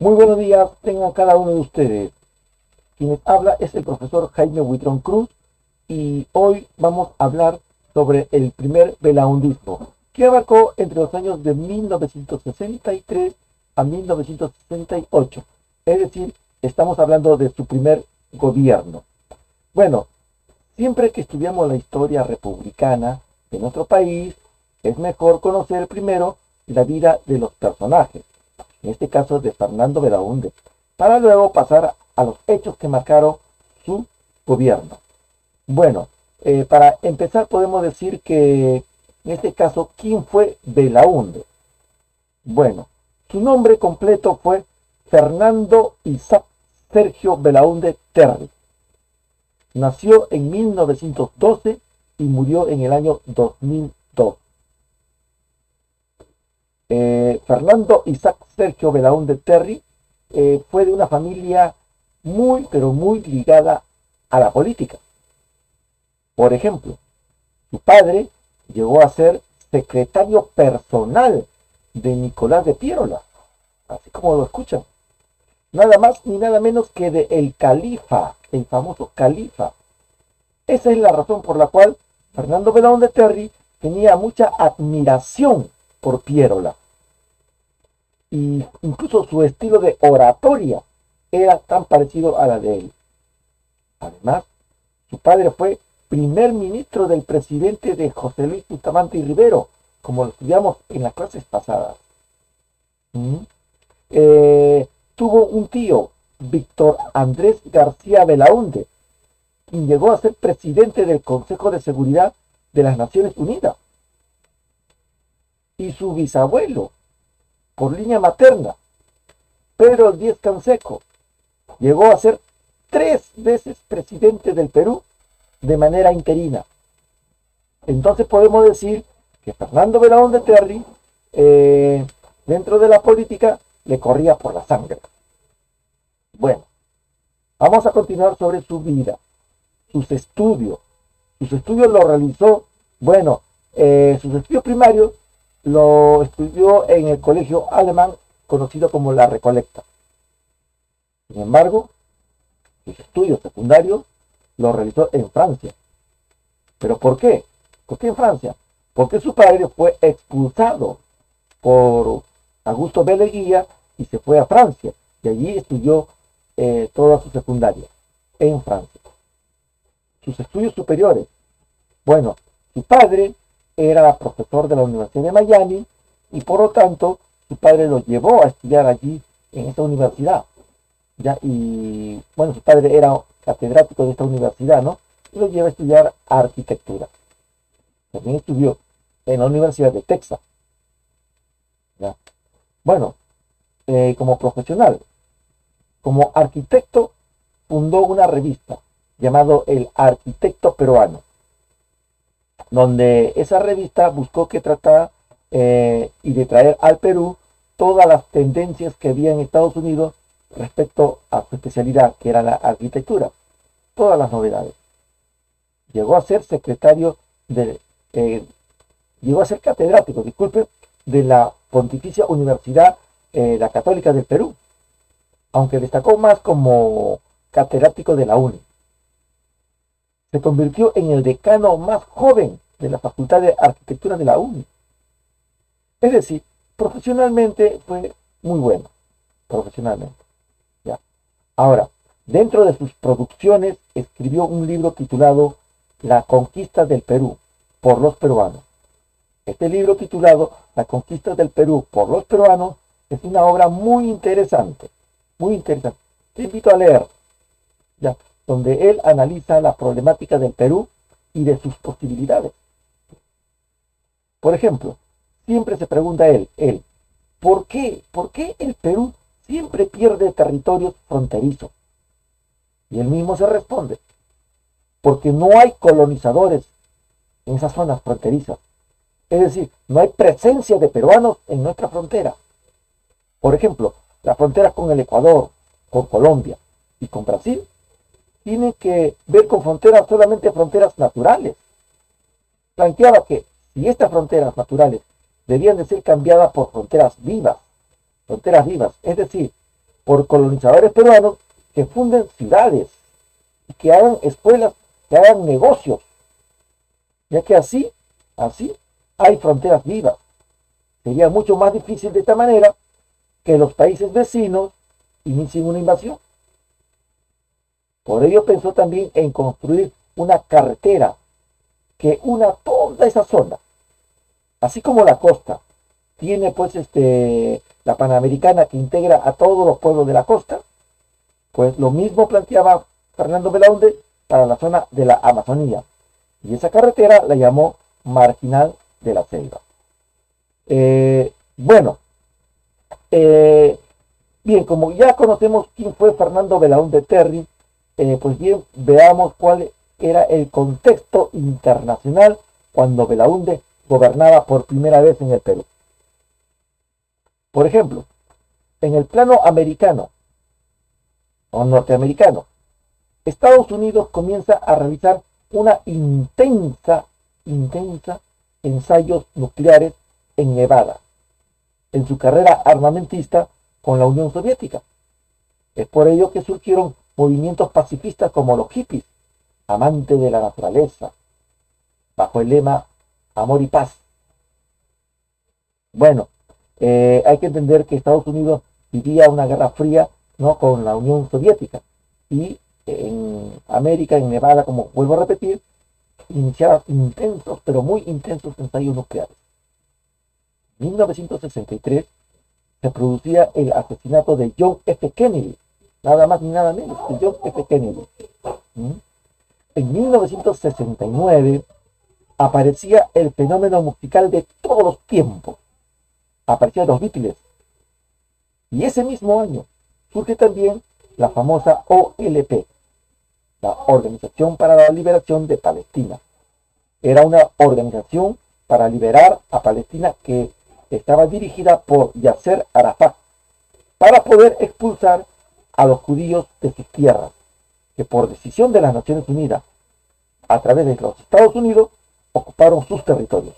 Muy buenos días, tengan cada uno de ustedes. Quien les habla es el profesor Jaime Huitrón Cruz y hoy vamos a hablar sobre el primer belaundismo, que abarcó entre los años de 1963 a 1968. Es decir, estamos hablando de su primer gobierno. Bueno, siempre que estudiamos la historia republicana de nuestro país, es mejor conocer primero la vida de los personajes, en este caso de Fernando Belaúnde, para luego pasar a los hechos que marcaron su gobierno. Bueno, para empezar podemos decir que en este caso, ¿quién fue Belaúnde? Bueno, su nombre completo fue Fernando Isaac Sergio Belaúnde Terry. Nació en 1912 y murió en el año 2002. Fernando Isaac Sergio Belaúnde Terry fue de una familia muy, pero muy ligada a la política. Por ejemplo, su padre llegó a ser secretario personal de Nicolás de Piérola, así como lo escuchan. Nada más ni nada menos que de el califa, el famoso califa. Esa es la razón por la cual Fernando Belaúnde Terry tenía mucha admiración por Piérola. Y incluso su estilo de oratoria era tan parecido a la de él. Además, su padre fue primer ministro del presidente de José Luis Bustamante y Rivero, como lo estudiamos en las clases pasadas. Tuvo un tío, Víctor Andrés García Belaúnde, quien llegó a ser presidente del Consejo de Seguridad de las Naciones Unidas. Y su bisabuelo, por línea materna, Pedro Díez Canseco, llegó a ser 3 veces presidente del Perú de manera interina. Entonces podemos decir que Fernando Belaúnde Terry, dentro de la política, le corría por la sangre. Bueno, vamos a continuar sobre su vida, sus estudios. Sus estudios lo realizó, sus estudios primarios lo estudió en el colegio alemán conocido como La Recolecta. Sin embargo, sus estudios secundarios los realizó en Francia. ¿Pero por qué? ¿Por qué en Francia? Porque su padre fue expulsado por Augusto B. Leguía y se fue a Francia. Y allí estudió toda su secundaria, en Francia. Sus estudios superiores. Bueno, su padre era profesor de la Universidad de Miami y por lo tanto su padre lo llevó a estudiar allí en esta universidad. ¿Ya? Y bueno, su padre era catedrático de esta universidad, ¿no? Y lo lleva a estudiar arquitectura. También estudió en la Universidad de Texas. ¿Ya? Bueno, como profesional, como arquitecto, fundó una revista llamado El Arquitecto Peruano, donde esa revista buscó que tratara y de traer al Perú todas las tendencias que había en Estados Unidos respecto a su especialidad, que era la arquitectura, todas las novedades. Llegó a ser catedrático, de la Pontificia Universidad la Católica del Perú, aunque destacó más como catedrático de la UNI. Se convirtió en el decano más joven de la Facultad de Arquitectura de la UNI. Es decir, profesionalmente fue muy bueno, profesionalmente. ¿Ya? Ahora, dentro de sus producciones escribió un libro titulado La conquista del Perú por los peruanos. Este libro titulado La conquista del Perú por los peruanos es una obra muy interesante, muy interesante. Te invito a leer, ¿ya? Donde él analiza la problemática del Perú y de sus posibilidades. Por ejemplo, siempre se pregunta él, ¿por qué el Perú siempre pierde territorios fronterizos? Y él mismo se responde, porque no hay colonizadores en esas zonas fronterizas. Es decir, no hay presencia de peruanos en nuestra frontera. Por ejemplo, las fronteras con el Ecuador, con Colombia y con Brasil tienen que ver con fronteras, solamente fronteras naturales. Planteaba que si estas fronteras naturales debían de ser cambiadas por fronteras vivas, es decir, por colonizadores peruanos que funden ciudades y que hagan escuelas, que hagan negocios, ya que así hay fronteras vivas. Sería mucho más difícil de esta manera que los países vecinos inicien una invasión. Por ello pensó también en construir una carretera que una toda esa zona, así como la costa. Tiene pues la Panamericana que integra a todos los pueblos de la costa. Pues lo mismo planteaba Fernando Belaúnde para la zona de la Amazonía. Y esa carretera la llamó Marginal de la Selva. Bueno, bien, como ya conocemos quién fue Fernando Belaúnde Terry, pues bien, veamos cuál era el contexto internacional cuando Belaúnde gobernaba por primera vez en el Perú. Por ejemplo, en el plano americano o norteamericano, Estados Unidos comienza a realizar una intensa ensayos nucleares en Nevada, en su carrera armamentista con la Unión Soviética. Es por ello que surgieron movimientos pacifistas como los hippies, amantes de la naturaleza, bajo el lema Amor y Paz. Bueno, hay que entender que Estados Unidos vivía una guerra fría, ¿no?, con la Unión Soviética, y en América, en Nevada, como vuelvo a repetir, iniciaban intensos, pero muy intensos ensayos nucleares. En 1963 se producía el asesinato de John F. Kennedy, nada más ni nada menos que John F. Kennedy. En 1969 aparecía el fenómeno musical de todos los tiempos. Aparecían los Beatles. Y ese mismo año surge también la famosa OLP, la Organización para la Liberación de Palestina. Era una organización para liberar a Palestina que estaba dirigida por Yasser Arafat, para poder expulsar a los judíos de sus tierras, que por decisión de las Naciones Unidas, a través de los Estados Unidos, ocuparon sus territorios.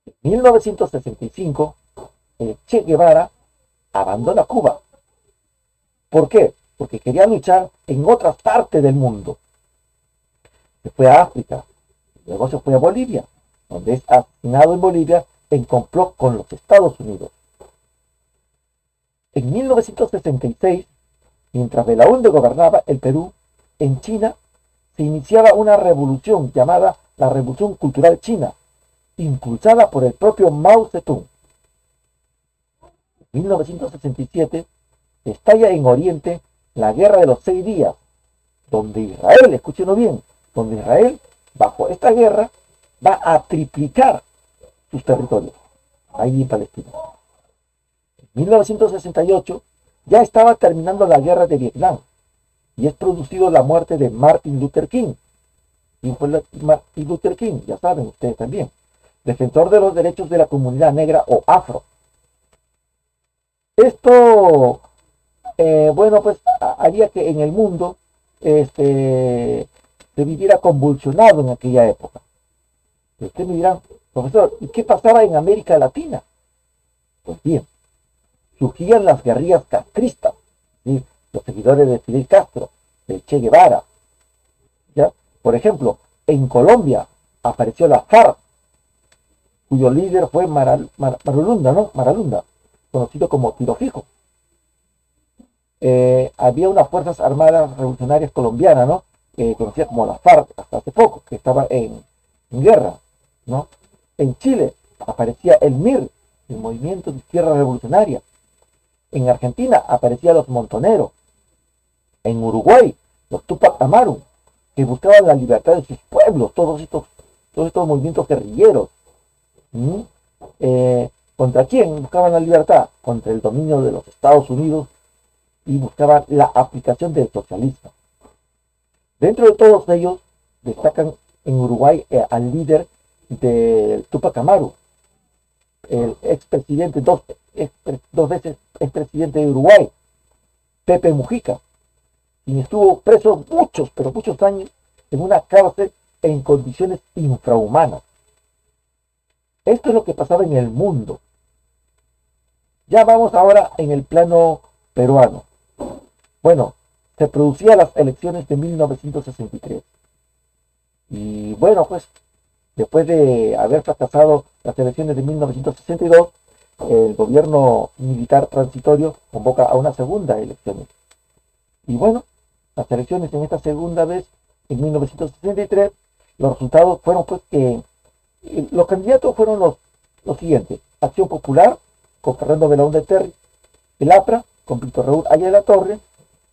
En 1965, el Che Guevara abandona Cuba. ¿Por qué? Porque quería luchar en otras partes del mundo. Se fue a África, luego se fue a Bolivia, donde es asesinado en Bolivia en complot con los Estados Unidos. En 1966, mientras Belaúnde gobernaba el Perú, en China se iniciaba una revolución llamada la Revolución Cultural China, impulsada por el propio Mao Zedong. En 1967 estalla en Oriente la Guerra de los 6 días, donde Israel, escúchenlo bien, donde Israel, bajo esta guerra, va a triplicar sus territorios, ahí en Palestina. En 1968 ya estaba terminando la guerra de Vietnam, y es producido la muerte de Martin Luther King. ¿Quién fue Martin Luther King? Ya saben ustedes también. Defensor de los derechos de la comunidad negra o afro. Esto, bueno, pues haría que en el mundo se viviera convulsionado en aquella época. Ustedes me dirán, profesor, ¿y qué pasaba en América Latina? Pues bien, surgían las guerrillas castristas, ¿sí?, los seguidores de Fidel Castro, del Che Guevara. ¿Ya? Por ejemplo, en Colombia apareció la FARC, cuyo líder fue Marulanda, conocido como Tiro Fijo. Había unas fuerzas armadas revolucionarias colombianas, ¿no?, conocidas como la FARC hasta hace poco, que estaba en guerra, ¿no? En Chile aparecía el MIR, el Movimiento de Izquierda Revolucionaria. En Argentina aparecían los Montoneros. En Uruguay, los Tupac Amaru, que buscaban la libertad de sus pueblos, todos estos movimientos guerrilleros. ¿Contra quién buscaban la libertad? Contra el dominio de los Estados Unidos, y buscaban la aplicación del socialismo. Dentro de todos ellos destacan en Uruguay al líder del Tupac Amaru, el expresidente, dos veces expresidente de Uruguay, Pepe Mujica, quien estuvo preso muchos años en una cárcel en condiciones infrahumanas. Esto es lo que pasaba en el mundo. Ya vamos ahora en el plano peruano. Bueno, se producían las elecciones de 1963. Y bueno, pues después de haber fracasado las elecciones de 1962, el gobierno militar transitorio convoca a una segunda elección. Y bueno, las elecciones en esta segunda vez, en 1963, los resultados fueron pues que los candidatos fueron los siguientes: Acción Popular, con Fernando Belaúnde Terry; el APRA, con Víctor Raúl Ayala Torre;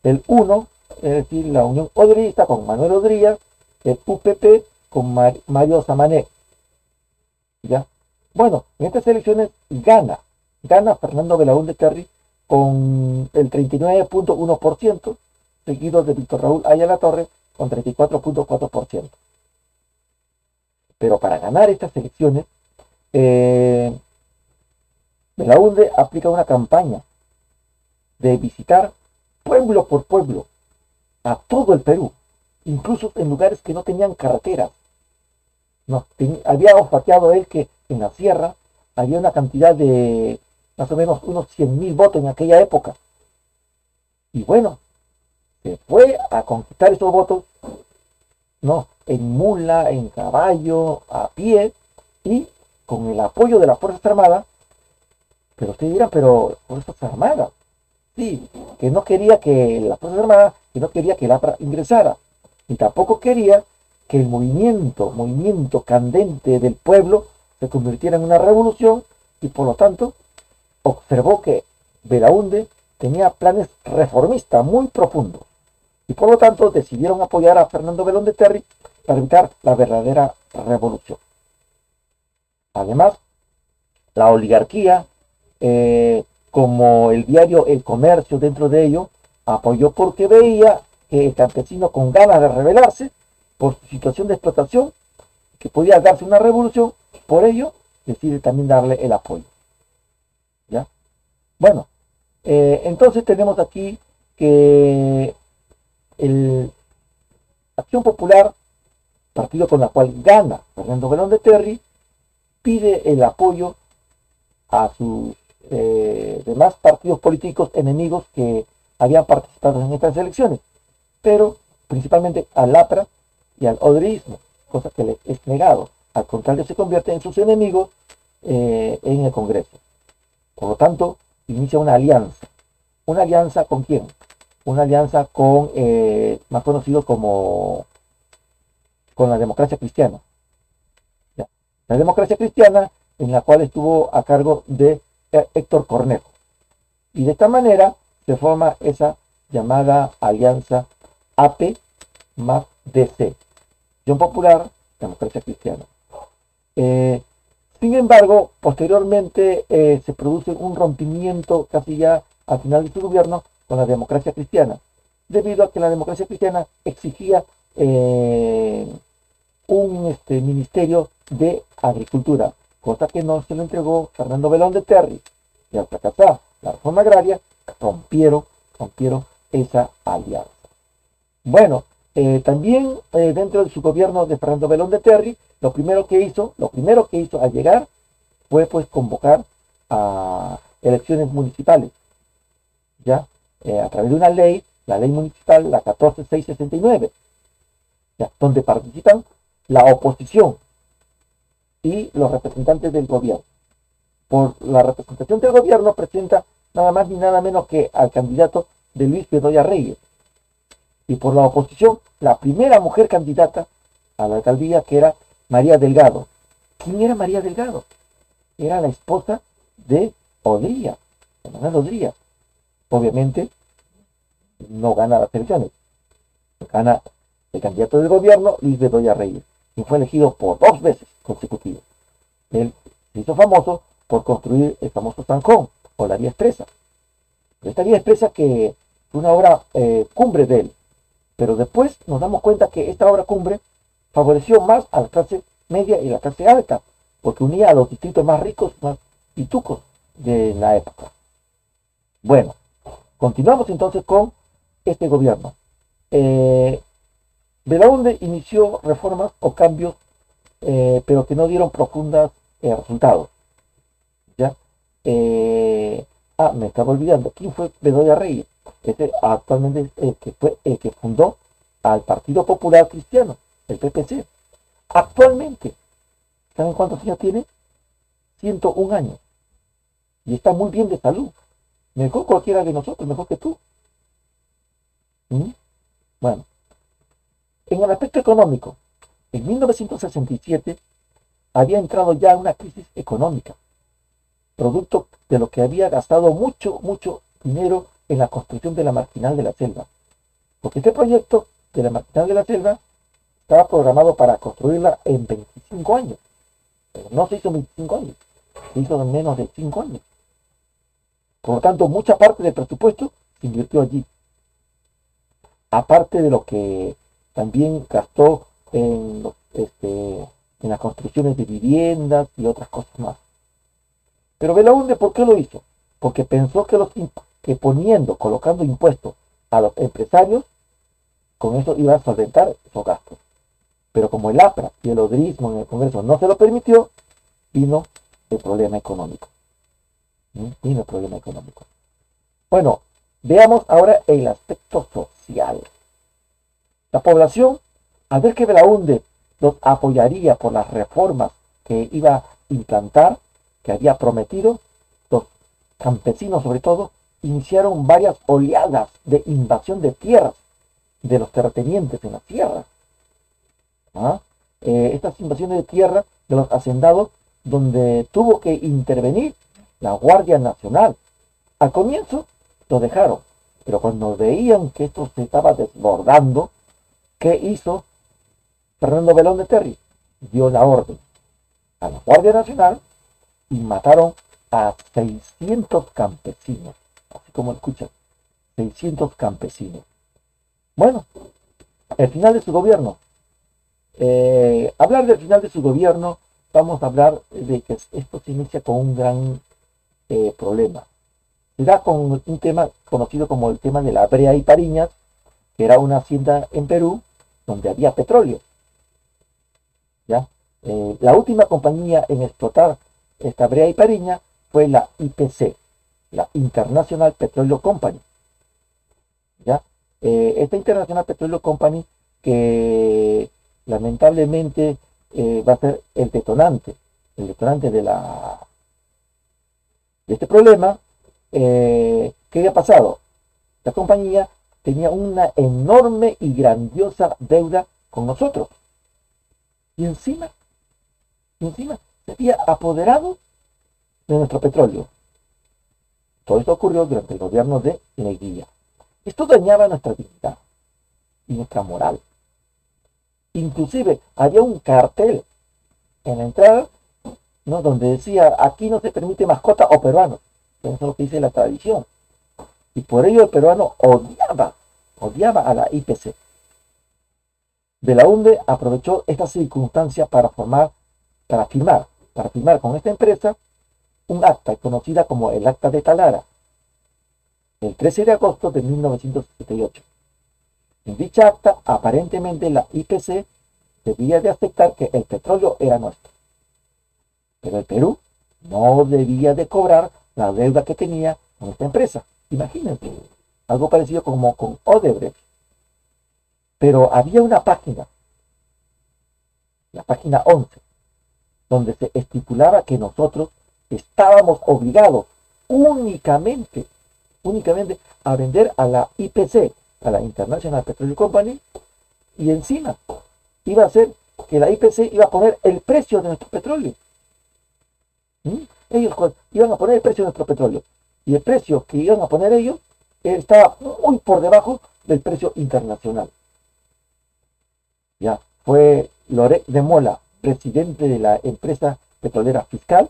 el UNO, es decir, la Unión Odrista, con Manuel Odría; el UPP, con Mario Samané. ¿Ya? Bueno, en estas elecciones gana Fernando Belaúnde Terry con el 39.1%, seguido de Víctor Raúl Ayala Torre con 34.4%. Pero para ganar estas elecciones, Belaúnde aplica una campaña de visitar pueblo por pueblo a todo el Perú, incluso en lugares que no tenían carreteras. No, había olfateado él que en la sierra había una cantidad de más o menos unos 100.000 votos en aquella época. Y bueno, se fue a conquistar esos votos, no, en mula, en caballo, a pie y con el apoyo de las Fuerzas Armadas. Pero ustedes dirán, pero Fuerzas Armadas, sí, que no quería que las Fuerzas Armadas, que no quería que el APRA ingresara, y tampoco quería que el movimiento candente del pueblo se convirtiera en una revolución, y por lo tanto observó que Belaúnde tenía planes reformistas muy profundos, y por lo tanto decidieron apoyar a Fernando Belaúnde Terry para evitar la verdadera revolución. Además, la oligarquía, como el diario El Comercio dentro de ello, apoyó porque veía que el campesino, con ganas de rebelarse por su situación de explotación, que podía darse una revolución, por ello decide también darle el apoyo. ¿Ya? Bueno, entonces tenemos aquí que el Acción Popular, partido con la cual gana Fernando Belaúnde Terry, pide el apoyo a sus demás partidos políticos enemigos que habían participado en estas elecciones, pero principalmente al APRA y al odrismo, cosa que le es negado. Al contrario, se convierte en sus enemigos en el Congreso. Por lo tanto, inicia una alianza. ¿Una alianza con quién? Una alianza con, más conocido como, con la Democracia Cristiana. ¿Ya? La Democracia Cristiana, en la cual estuvo a cargo de Héctor Cornejo. Y de esta manera se forma esa llamada alianza AP más DC. Acción Popular, Democracia Cristiana. Sin embargo, posteriormente se produce un rompimiento casi ya al final de su gobierno con la Democracia Cristiana, debido a que la Democracia Cristiana exigía un ministerio de Agricultura, cosa que no se lo entregó Fernando Belaúnde Terry. Y al fracasar la reforma agraria, rompieron esa alianza. Bueno, también dentro de su gobierno de Fernando Belaúnde Terry, lo primero que hizo al llegar fue pues convocar a elecciones municipales, ya, a través de una ley, la ley municipal, la 14669, ya, donde participan la oposición y los representantes del gobierno. Por la representación del gobierno presenta nada más ni nada menos que al candidato de Luis Bedoya Reyes, y por la oposición la primera mujer candidata a la alcaldía, que era María Delgado. ¿Quién era María Delgado? Era la esposa de Odría, de Manuel Odría. Obviamente no gana las elecciones, gana el candidato del gobierno, Luis Bedoya Reyes, y fue elegido por 2 veces consecutivas. Él se hizo famoso por construir el famoso Zanjón o la vía expresa. Esta vía expresa que fue una obra cumbre de él, pero después nos damos cuenta que esta obra cumbre favoreció más a la clase media y la clase alta, porque unía a los distritos más ricos, más pitucos de la época. Bueno, continuamos entonces con este gobierno. Belaúnde inició reformas o cambios, pero que no dieron profundos resultados. ¿Ya? Me estaba olvidando. ¿Quién fue Bedoya Reyes? Este actualmente fue el que fundó al Partido Popular Cristiano, el PPC. Actualmente, ¿saben cuántos años tiene? 101 años. Y está muy bien de salud. Mejor cualquiera de nosotros, mejor que tú. ¿Mm? Bueno, en el aspecto económico, en 1967 había entrado ya una crisis económica, producto de lo que había gastado mucho dinero en la construcción de la Marginal de la Selva. Porque este proyecto de la Marginal de la Selva estaba programado para construirla en 25 años. Pero no se hizo en 25 años, se hizo en menos de 5 años. Por lo tanto, mucha parte del presupuesto se invirtió allí. Aparte de lo que también gastó en las construcciones de viviendas y otras cosas más. Pero Belaúnde, ¿por qué lo hizo? Porque pensó que colocando impuestos a los empresarios, con eso iba a solventar esos gastos. Pero como el APRA y el odrismo en el Congreso no se lo permitió, vino el problema económico. Vino el problema económico. Bueno, veamos ahora el aspecto social. La población, al ver que Belaúnde los apoyaría por las reformas que iba a implantar, que había prometido, los campesinos sobre todo, iniciaron varias oleadas de invasión de tierras de los terratenientes en las tierras. Estas invasiones de tierra de los hacendados, donde tuvo que intervenir la Guardia Nacional. Al comienzo lo dejaron, pero cuando veían que esto se estaba desbordando, ¿qué hizo Fernando Belón de Terry? Dio la orden a la Guardia Nacional y mataron a 600 campesinos, así como escuchan, 600 campesinos. Bueno, el final de su gobierno. Hablar del final de su gobierno, vamos a hablar de que esto se inicia con un gran problema. Se da con un tema conocido como el tema de la Brea y Pariñas, que era una hacienda en Perú donde había petróleo. ¿Ya? La última compañía en explotar esta Brea y Pariña fue la IPC, la International Petroleum Company. ¿Ya? Esta International Petroleum Company, que lamentablemente va a ser el detonante de este problema. ¿Qué había pasado? La compañía tenía una enorme y grandiosa deuda con nosotros. Y encima se había apoderado de nuestro petróleo. Todo esto ocurrió durante el gobierno de Leguía. Esto dañaba nuestra dignidad y nuestra moral. Inclusive había un cartel en la entrada, ¿no?, donde decía: aquí no se permite mascota o peruanos. Eso es lo que dice la tradición. Y por ello el peruano odiaba a la IPC. Belaúnde aprovechó esta circunstancia para firmar con esta empresa un acta conocida como el Acta de Talara, el 13 de agosto de 1968. En dicha acta, aparentemente la IPC debía de aceptar que el petróleo era nuestro. Pero el Perú no debía de cobrar la deuda que tenía con esta empresa. Imagínense, algo parecido como con Odebrecht. Pero había una página, la página 11, donde se estipulaba que nosotros estábamos obligados únicamente a vender a la IPC, a la International Petroleum Company, y encima iba a ser que la IPC iba a poner el precio de nuestro petróleo. Ellos iban a poner el precio de nuestro petróleo, y el precio que iban a poner ellos estaba muy por debajo del precio internacional. Ya fue Loret de Mola, presidente de la empresa petrolera Fiscal,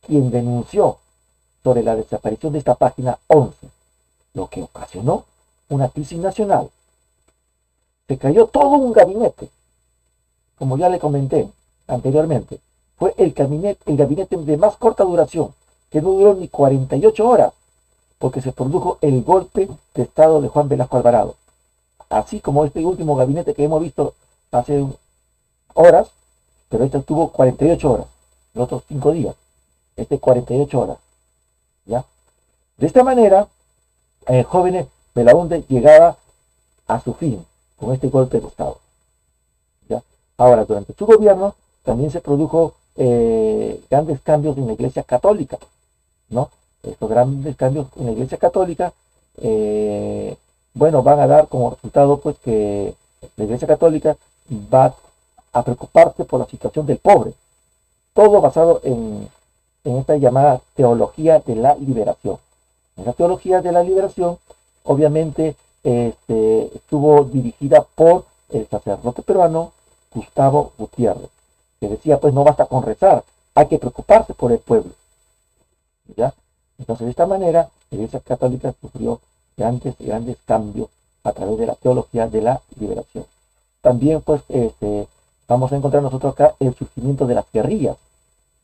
quien denunció sobre la desaparición de esta página 11, lo que ocasionó una crisis nacional. Se cayó todo un gabinete, como ya le comenté anteriormente. Fue el gabinete de más corta duración, que no duró ni 48 horas, porque se produjo el golpe de estado de Juan Velasco Alvarado. Así como este último gabinete que hemos visto hace horas, pero este tuvo 48 horas, los otros 5 días, 48 horas, ¿ya? De esta manera, jóvenes, Belaúnde llegaba a su fin con este golpe de Estado. ¿Ya? Ahora, durante su gobierno también se produjo grandes cambios en la Iglesia Católica, ¿no? Estos grandes cambios en la Iglesia Católica, bueno, van a dar como resultado pues que la Iglesia Católica va a preocuparse por la situación del pobre, todo basado en esta llamada teología de la liberación. En la teología de la liberación, obviamente, estuvo dirigida por el sacerdote peruano Gustavo Gutiérrez, que decía, pues no basta con rezar, hay que preocuparse por el pueblo. ¿Ya? Entonces, de esta manera, la Iglesia Católica sufrió grandes cambios a través de la teología de la liberación. También, pues, vamos a encontrar nosotros acá el surgimiento de las guerrillas,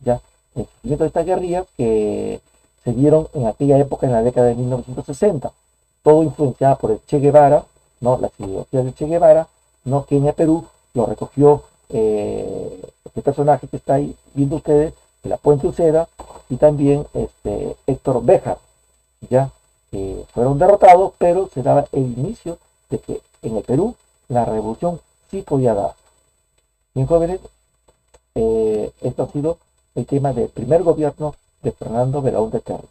¿ya? El surgimiento de estas guerrillas que se dieron en aquella época, en la década de 1960, todo influenciada por el Che Guevara, ¿no? Las ideologías del Che Guevara, ¿no? Kenia, Perú, lo recogió este personaje que está ahí viendo ustedes, de la Puente Uceda, y también Héctor Béjar, ya fueron derrotados, pero se daba el inicio de que en el Perú la revolución sí podía dar. Bien, jóvenes, esto ha sido el tema del primer gobierno de Fernando Belaúnde Terry.